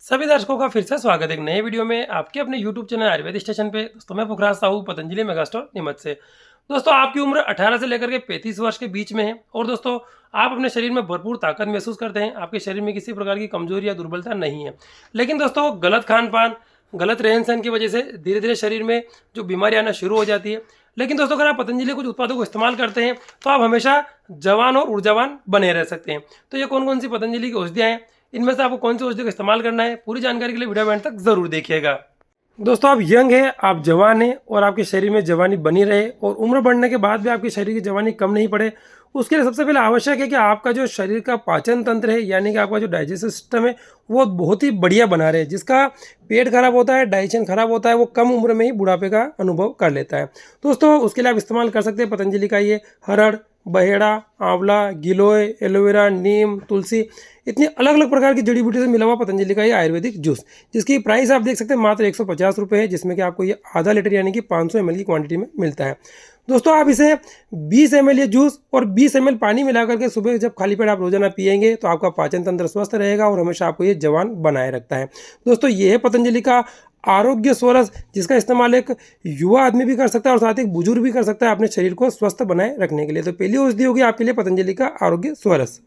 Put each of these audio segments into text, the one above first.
सभी दर्शकों का फिर से स्वागत है एक नए वीडियो में आपके अपने YouTube चैनल आयुर्वेद स्टेशन पे। दोस्तों मैं पुखराज साहू पतंजलि मेगा स्टोर नीमच से। दोस्तों आपकी उम्र 18 से लेकर के 35 वर्ष के बीच में है और दोस्तों आप अपने शरीर में भरपूर ताकत महसूस करते हैं। आपके शरीर में किसी प्रकार की कमजोरी या दुर्बलता नहीं है, लेकिन दोस्तों गलत खान पान, गलत रहन सहन की वजह से धीरे धीरे शरीर में जो बीमारी आना शुरू हो जाती है। लेकिन दोस्तों अगर आप पतंजलि कुछ उत्पादों को इस्तेमाल करते हैं तो आप हमेशा जवान और ऊर्जावान बने रह सकते हैं। तो ये कौन कौन सी पतंजलि की औषधियाँ हैं, इनमें से आपको कौन सी औषधि का इस्तेमाल करना है, पूरी जानकारी के लिए वीडियो एंड तक जरूर देखिएगा। दोस्तों आप यंग हैं, आप जवान हैं और आपके शरीर में जवानी बनी रहे और उम्र बढ़ने के बाद भी आपके शरीर की जवानी कम नहीं पड़े, उसके लिए सबसे पहले आवश्यक है कि आपका जो शरीर का पाचन तंत्र है, यानी कि आपका जो डाइजेस्टिव सिस्टम है वो बहुत ही बढ़िया बना रहे। जिसका पेट खराब होता है, डाइजेशन खराब होता है, वो कम उम्र में ही बुढ़ापे का अनुभव कर लेता है। दोस्तों उसके लिए आप इस्तेमाल कर सकते हैं पतंजलि का ये हरड़, बहेड़ा, आंवला, गिलोय, एलोवेरा, नीम, तुलसी, इतनी अलग अलग प्रकार की जड़ी बूटी से मिला हुआ पतंजलि का ये आयुर्वेदिक जूस, जिसकी प्राइस आप देख सकते हैं मात्र 150 रुपये है, जिसमें कि आपको ये आधा लीटर यानी कि 500 ml की क्वांटिटी में मिलता है। दोस्तों आप इसे 20 ml ये जूस और 20 ml पानी मिला करके सुबह जब खाली पेट आप रोजाना पिएंगे तो आपका पाचन तंत्र स्वस्थ रहेगा और हमेशा आपको ये जवान बनाए रखता है। दोस्तों ये है पतंजलि का आरोग्य स्वरस, जिसका इस्तेमाल एक युवा आदमी भी कर सकता है और साथ ही एक बुजुर्ग भी कर सकता है अपने शरीर को स्वस्थ बनाए रखने के लिए। तो पहली औषधि होगी आपके लिए पतंजलि का आरोग्य स्वरस।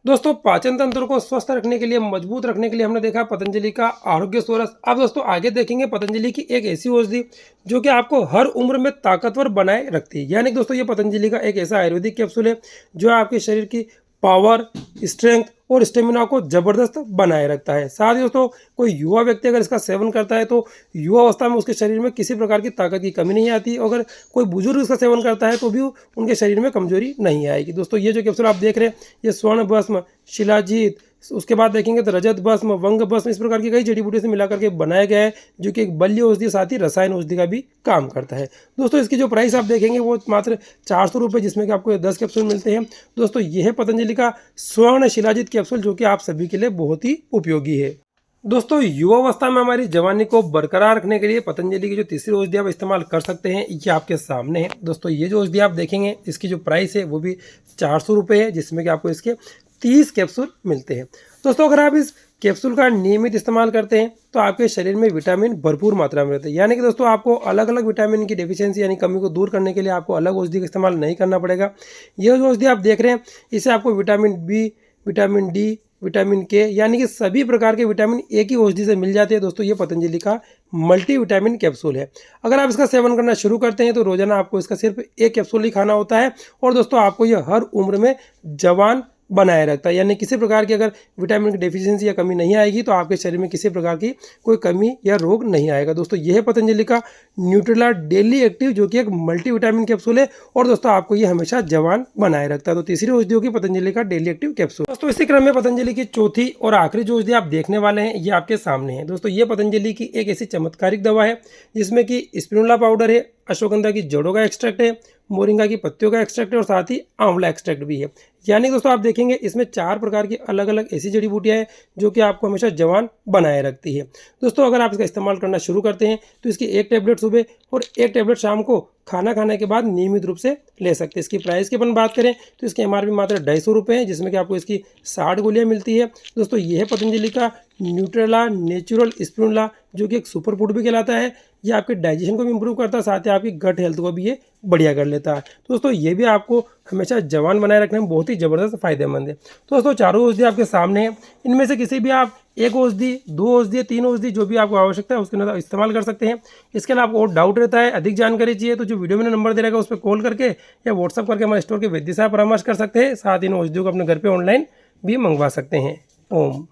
दोस्तों पाचन तंत्र को स्वस्थ रखने के लिए, मजबूत रखने के लिए हमने देखा पतंजलि का आरोग्य स्वरस। अब दोस्तों आगे देखेंगे पतंजलि की एक ऐसी औषधि जो कि आपको हर उम्र में ताकतवर बनाए रखती है। यानी कि दोस्तों ये पतंजलि का एक ऐसा आयुर्वेदिक कैप्सूल है जो आपके शरीर की पावर, स्ट्रेंथ और स्टेमिना को जबरदस्त बनाए रखता है। साथ ही दोस्तों कोई युवा व्यक्ति अगर इसका सेवन करता है तो युवा अवस्था में उसके शरीर में किसी प्रकार की ताकत की कमी नहीं आती। अगर कोई बुजुर्ग इसका सेवन करता है तो भी उनके शरीर में कमजोरी नहीं आएगी। दोस्तों ये जो कैप्सूल आप देख रहे हैं ये स्वर्ण भस्म, शिलाजीत, उसके बाद देखेंगे तो रजत भस्म, वंग भस्म, इस प्रकार की कई जड़ी बूटी से मिलाकर के बनाया गया है, जो कि एक बल्य औषधि साथ ही रसायन औषधि का भी काम करता है। दोस्तों इसकी जो प्राइस आप देखेंगे वो मात्र 400 रुपये, जिसमें कि आपको 10 कैप्सूल मिलते हैं। दोस्तों यह है पतंजलि का स्वर्ण शिलाजीत कैप्सूल, जो कि आप सभी के लिए बहुत ही उपयोगी है। दोस्तों युवावस्था में हमारी जवानी को बरकरार रखने के लिए पतंजलि की जो तीसरी औषधि आप इस्तेमाल कर सकते हैं ये आपके सामने है। दोस्तों ये जो औषधि आप देखेंगे इसकी जो प्राइस है वो भी 400 रुपये है, जिसमें कि आपको इसके 30 कैप्सूल मिलते हैं। दोस्तों अगर आप इस कैप्सूल का नियमित इस्तेमाल करते हैं तो आपके शरीर में विटामिन भरपूर मात्रा में रहते हैं। यानी कि दोस्तों आपको अलग अलग विटामिन की डेफिशिएंसी यानी कमी को दूर करने के लिए आपको अलग औषधि का इस्तेमाल नहीं करना पड़ेगा। यह जो औषधि आप देख रहे हैं इससे आपको vitamin B, vitamin D, vitamin K यानी कि सभी प्रकार के विटामिन एक ही औषधि से मिल जाते हैं। दोस्तों ये पतंजलि का मल्टी विटामिन कैप्सूल है। अगर आप इसका सेवन करना शुरू करते हैं तो रोजाना आपको इसका सिर्फ एक कैप्सूल ही खाना होता है और दोस्तों आपको ये हर उम्र में जवान बनाए रखता है। यानी किसी प्रकार की अगर विटामिन की डेफिशिएंसी या कमी नहीं आएगी तो आपके शरीर में किसी प्रकार की कोई कमी या रोग नहीं आएगा। दोस्तों यह है पतंजलि का न्यूट्रेला डेली एक्टिव, जो कि एक मल्टी विटामिन कैप्सूल है और दोस्तों आपको ये हमेशा जवान बनाए रखता है। तो तीसरी औषधि होगी पतंजलि का डेली एक्टिव कैप्सूल। दोस्तों इसी क्रम में पतंजलि की चौथी और आखिरी जो औषधि आप देखने वाले हैं ये आपके सामने है। दोस्तों ये पतंजलि की एक ऐसी चमत्कारिक दवा है जिसमें कि स्पिरुलिना पाउडर है, अश्वगंधा की जड़ों का एक्सट्रैक्ट है, मोरिंगा की पत्तियों का एक्सट्रैक्ट है और साथ ही आंवला एक्सट्रैक्ट भी है। यानी दोस्तों आप देखेंगे इसमें 4 प्रकार की अलग अलग ऐसी जड़ी बूटियां हैं जो कि आपको हमेशा जवान बनाए रखती है। दोस्तों अगर आप इसका इस्तेमाल करना शुरू करते हैं तो इसकी एक टैबलेट सुबह और एक टैबलेट शाम को खाना खाने के बाद नियमित रूप से ले सकते हैं। इसकी प्राइस की अपन बात करें तो इसकी एमआरपी मात्र 250 रुपये है, जिसमें कि आपको इसकी 60 गोलियाँ मिलती है। दोस्तों ये है पतंजलि का न्यूट्रेला नेचुरल स्पिरुलिना, जो कि एक सुपर फूड भी कहलाता है। ये आपके डाइजेशन को भी इंप्रूव करता है, साथ ही आपकी गट हेल्थ को भी ये बढ़िया कर लेता है। दोस्तों ये भी आपको हमेशा जवान बनाए रखने में बहुत ही ज़बरदस्त फायदेमंद है। तो दोस्तों चारों औषधि आपके सामने हैं, इनमें से किसी भी आप एक औषधि, 2 औषधि, 3 औषधि जो भी आपको आवश्यकता है उसके अंदर इस्तेमाल कर सकते हैं। इसके अलावा आपको और डाउट रहता है, अधिक जानकारी चाहिए तो जो वीडियो में नंबर दे रहेगा उस पर कॉल करके या व्हाट्सअप करके हमारे स्टोर के वैद्य से आप परामर्श कर सकते हैं। साथ ही इन औषधियों को अपने घर पर ऑनलाइन भी मंगवा सकते हैं। ओम।